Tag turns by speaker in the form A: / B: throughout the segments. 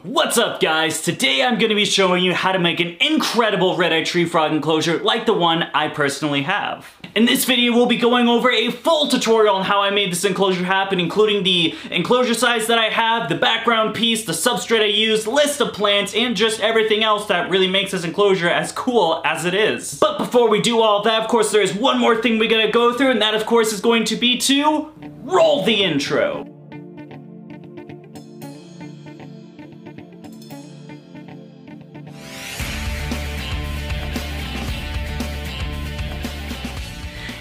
A: What's up guys? Today I'm going to be showing you how to make an incredible red-eyed tree frog enclosure like the one I personally have. In this video we'll be going over a full tutorial on how I made this enclosure happen, including the enclosure size that I have, the background piece, the substrate I used, list of plants, and just everything else that really makes this enclosure as cool as it is. But before we do all of that, of course there is one more thing we gotta go through, and that of course is going to be to roll the intro.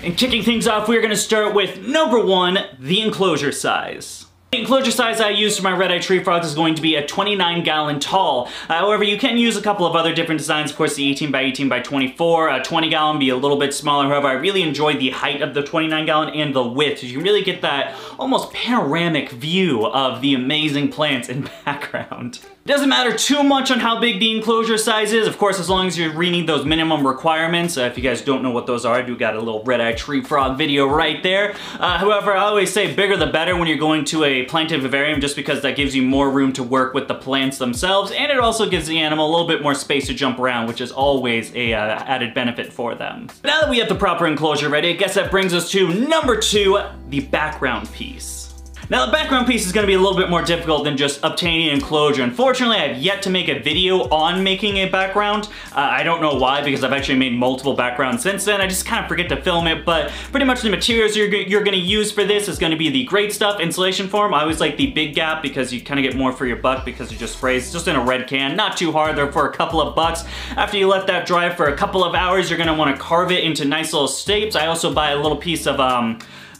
A: And kicking things off, we're gonna start with number one, the enclosure size. The enclosure size I used for my red-eyed tree frogs is going to be a 29-gallon tall. However, you can use a couple of other different designs. Of course, the 18 by 18 by 24, a 20-gallon be a little bit smaller. However, I really enjoyed the height of the 29-gallon and the width. You can really get that almost panoramic view of the amazing plants in background. It doesn't matter too much on how big the enclosure size is, of course, as long as you're reading those minimum requirements. If you guys don't know what those are, I do got a little red-eyed tree frog video right there. However, I always say bigger the better when you're going to a planted vivarium, just because that gives you more room to work with the plants themselves, and it also gives the animal a little bit more space to jump around, which is always a added benefit for them. But now that we have the proper enclosure ready, I guess that brings us to number two, the background piece. Now the background piece is going to be a little bit more difficult than just obtaining an enclosure. Unfortunately, I have yet to make a video on making a background. I don't know why, because I've actually made multiple backgrounds since then. I just kind of forget to film it, but pretty much the materials you're going to use for this is going to be the great stuff insulation foam. I always like the big gap because you kind of get more for your buck because you just sprays. It's just in a red can, not too hard. They're for a couple of bucks. After you let that dry for a couple of hours, you're going to want to carve it into nice little shapes. I also buy a little piece of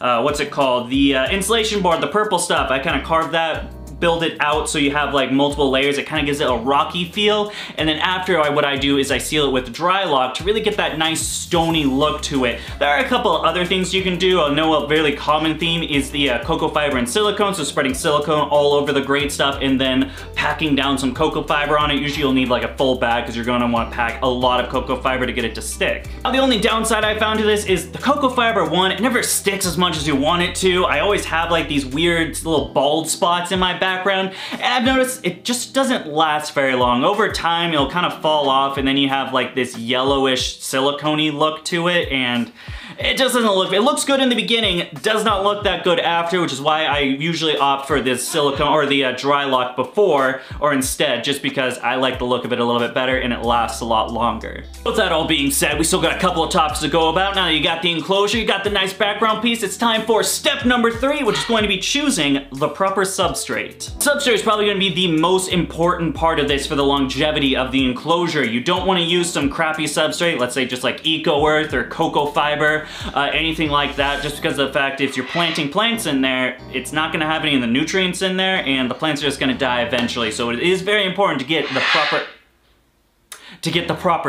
A: what's it called? The insulation board, the purple stuff. I kind of carved that, build it out so you have like multiple layers. It kind of gives it a rocky feel. And then after, what I do is I seal it with dry lock to really get that nice stony look to it. There are a couple of other things you can do. I know a really common theme is the cocoa fiber and silicone, so spreading silicone all over the great stuff and then packing down some cocoa fiber on it. Usually you'll need like a full bag because you're going to want to pack a lot of cocoa fiber to get it to stick. Now the only downside I found to this is the cocoa fiber, one, it never sticks as much as you want it to. I always have like these weird little bald spots in my background, and I've noticed it just doesn't last very long. Over time it'll kind of fall off, and then you have like this yellowish silicone-y look to it, and it just doesn't look, it looks good in the beginning, does not look that good after, which is why I usually opt for this silicone or the dry lock before or instead, just because I like the look of it a little bit better and it lasts a lot longer. With that all being said, we still got a couple of topics to go about. Now that you got the enclosure, you got the nice background piece, it's time for step number three, which is going to be choosing the proper substrate. Substrate is probably going to be the most important part of this for the longevity of the enclosure. You don't want to use some crappy substrate, let's say just like Eco Earth or Cocoa Fiber, anything like that, just because of the fact if you're planting plants in there, it's not going to have any of the nutrients in there and the plants are just going to die eventually. So it is very important to get the proper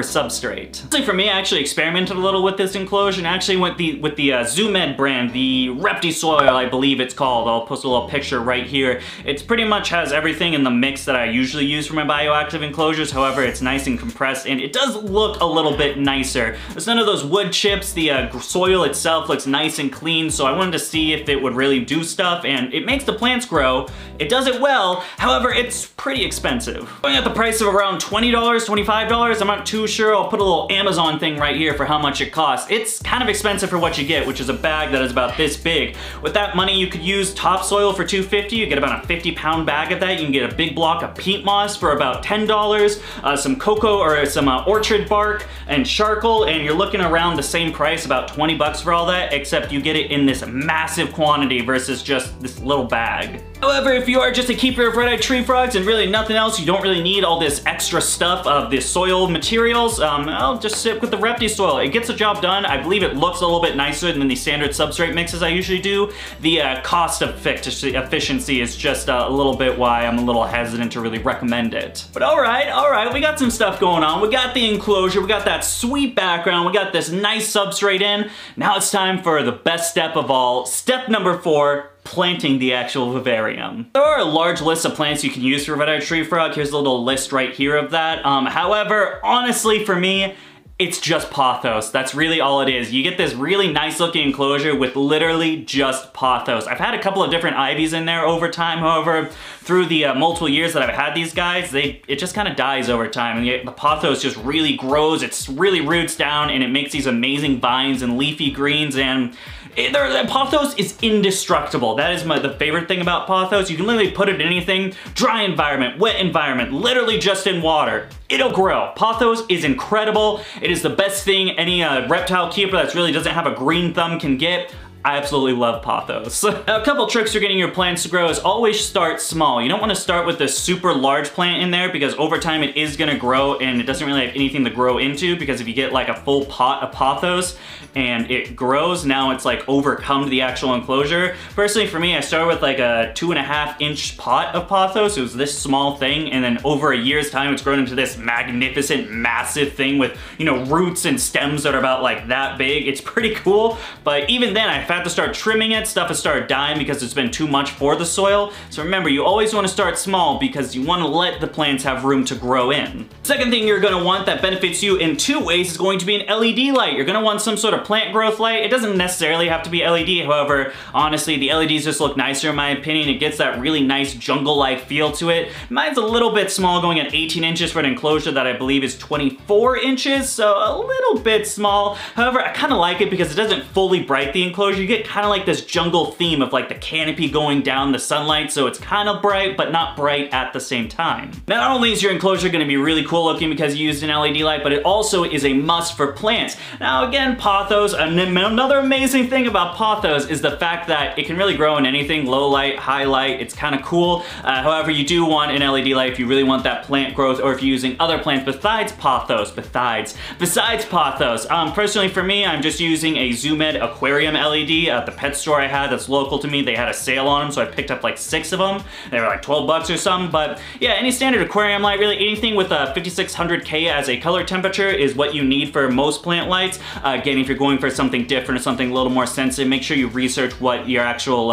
A: substrate. For me, I actually experimented a little with this enclosure and actually went with the Zoomed brand, the Repti Soil, I believe it's called. I'll post a little picture right here. It's pretty much has everything in the mix that I usually use for my bioactive enclosures. However, it's nice and compressed and it does look a little bit nicer. There's none of those wood chips. The soil itself looks nice and clean, so I wanted to see if it would really do stuff, and it makes the plants grow. It does it well, however, it's pretty expensive. Going at the price of around $20, $25, I'm not too sure. I'll put a little Amazon thing right here for how much it costs. It's kind of expensive for what you get, which is a bag that is about this big. With that money, you could use topsoil for $2.50. You get about a 50-pound bag of that. You can get a big block of peat moss for about $10, some cocoa or some orchard bark and charcoal, and you're looking around the same price, about 20 bucks for all that, except you get it in this massive quantity versus just this little bag. However, if you are just a keeper of red-eyed tree frogs and really nothing else, you don't really need all this extra stuff of this soil materials, I'll just stick with the Repti Soil. It gets the job done. I believe it looks a little bit nicer than the standard substrate mixes I usually do. The cost efficiency is just a little bit why I'm a little hesitant to really recommend it. But alright, we got some stuff going on. We got the enclosure, we got that sweet background, we got this nice substrate in. Now it's time for the best step of all, step number 4, planting the actual vivarium. There are a large list of plants you can use for red-eyed tree frog. Here's a little list right here of that. However, honestly for me, It's just pothos. That's really all it is. You get this really nice looking enclosure with literally just pothos. I've had a couple of different ivies in there over time, however, through the multiple years that I've had these guys, it just kind of dies over time, and the pothos just really grows, it's really roots down, and it makes these amazing vines and leafy greens, and pothos is indestructible. That is the favorite thing about pothos. You can literally put it in anything, dry environment, wet environment, literally just in water. It'll grow. Pothos is incredible. It is the best thing any reptile keeper that really doesn't have a green thumb can get. I absolutely love pothos. Now, a couple tricks for getting your plants to grow is always start small. You don't want to start with a super large plant in there because over time it is going to grow and it doesn't really have anything to grow into, because if you get like a full pot of pothos and it grows, now it's like overcome the actual enclosure. Personally for me, I started with like a 2.5 inch pot of pothos. It was this small thing, and then over a year's time it's grown into this magnificent, massive thing with, you know, roots and stems that are about like that big. It's pretty cool, but even then I've had to start trimming it. Stuff has started dying because it's been too much for the soil. So remember, you always want to start small because you want to let the plants have room to grow in. Second thing you're going to want that benefits you in two ways is going to be an LED light. You're going to want some sort of plant growth light. It doesn't necessarily have to be LED, however, honestly, the LEDs just look nicer in my opinion. It gets that really nice jungle-like feel to it. Mine's a little bit small, going at 18 inches for an enclosure that I believe is 24 inches, so a little bit small. However, I kind of like it because it doesn't fully bright the enclosure. You get kind of like this jungle theme of like the canopy going down, the sunlight, so it's kind of bright, but not bright at the same time. Not only is your enclosure going to be really cool looking because you used an LED light, but it also is a must for plants. Now again, pothos, another amazing thing about pothos is the fact that it can really grow in anything, low light, high light, it's kind of cool. However, you do want an LED light if you really want that plant growth, or if you're using other plants besides pothos. Personally for me, I'm just using a Zoom Ed aquarium LED at the pet store I had that's local to me. They had a sale on them, so I picked up like 6 of them. They were like 12 bucks or something, but yeah, any standard aquarium light, really anything with a 5600K as a color temperature is what you need for most plant lights. Again, if you're going for something different or something a little more sensitive, make sure you research what your actual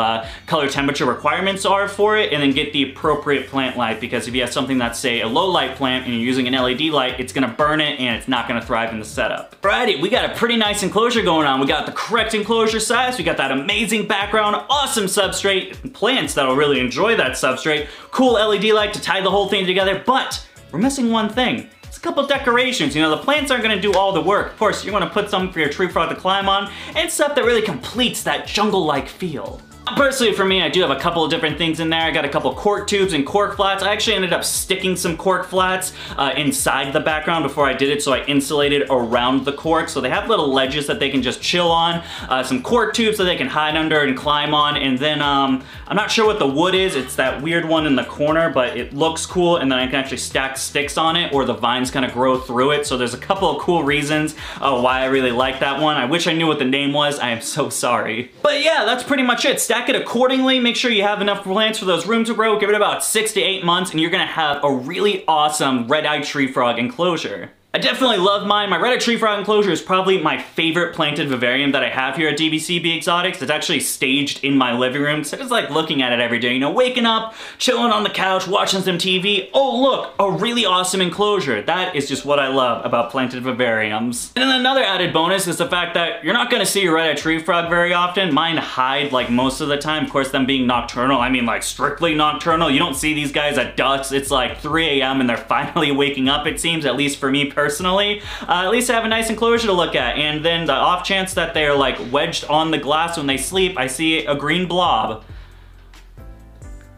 A: color temperature requirements are for it, and then get the appropriate plant light, because if you have something that's, say, a low light plant and you're using an LED light, it's gonna burn it and it's not gonna thrive in the setup. Alrighty, we got a pretty nice enclosure going on. We got the correct enclosure size, we got that amazing background, awesome substrate, plants that'll really enjoy that substrate, cool LED light to tie the whole thing together, but we're missing one thing. It's a couple decorations. You know, the plants aren't gonna do all the work. Of course, you're gonna put some for your tree frog to climb on, and stuff that really completes that jungle-like feel. Personally, for me, I do have a couple of different things in there. I got a couple cork tubes and cork flats. I actually ended up sticking some cork flats inside the background before I did it, so I insulated around the cork. So they have little ledges that they can just chill on, some cork tubes that they can hide under and climb on, and then I'm not sure what the wood is. It's that weird one in the corner, but it looks cool, and then I can actually stack sticks on it, or the vines kind of grow through it. So there's a couple of cool reasons why I really like that one. I wish I knew what the name was. I am so sorry. But yeah, that's pretty much it. Stack it accordingly, make sure you have enough plants for those rooms to grow, give it about 6 to 8 months, and you're gonna have a really awesome red-eyed tree frog enclosure. I definitely love mine. My red-eyed tree frog enclosure is probably my favorite planted vivarium that I have here at DBCB Exotics. It's actually staged in my living room, so I just like looking at it every day. You know, waking up, chilling on the couch, watching some TV. Oh look, a really awesome enclosure. That is just what I love about planted vivariums. And then another added bonus is the fact that you're not gonna see your red-eyed tree frog very often. Mine hide like most of the time. Of course, them being nocturnal, I mean like strictly nocturnal. You don't see these guys at dusk. It's like 3 a.m. and they're finally waking up, it seems, at least for me personally. At least I have a nice enclosure to look at, and then the off chance that they're like wedged on the glass when they sleep, I see a green blob.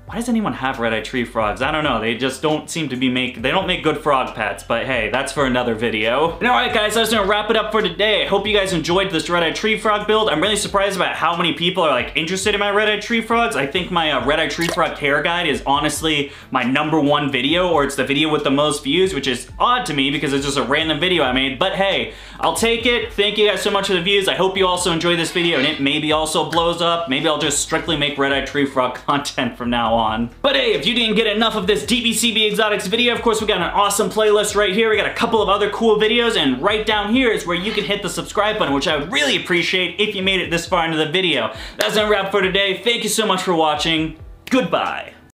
A: Why does anyone have red-eyed tree frogs? I don't know, they just don't seem to be they don't make good frog pets, but hey, that's for another video. And alright guys, that's gonna wrap it up for today. I hope you guys enjoyed this red-eyed tree frog build. I'm really surprised about how many people are like interested in my red-eyed tree frogs. I think my red-eyed tree frog care guide is honestly my #1 video, or it's the video with the most views, which is odd to me because it's just a random video I made, but hey, I'll take it. Thank you guys so much for the views. I hope you also enjoy this video and it maybe also blows up. Maybe I'll just strictly make red-eyed tree frog content from now on. But hey, if you didn't get enough of this DBCB Exotics video, of course we got an awesome playlist right here. We got a couple of other cool videos, and right down here is where you can hit the subscribe button, which I would really appreciate if you made it this far into the video. That's gonna wrap for today. Thank you so much for watching. Goodbye.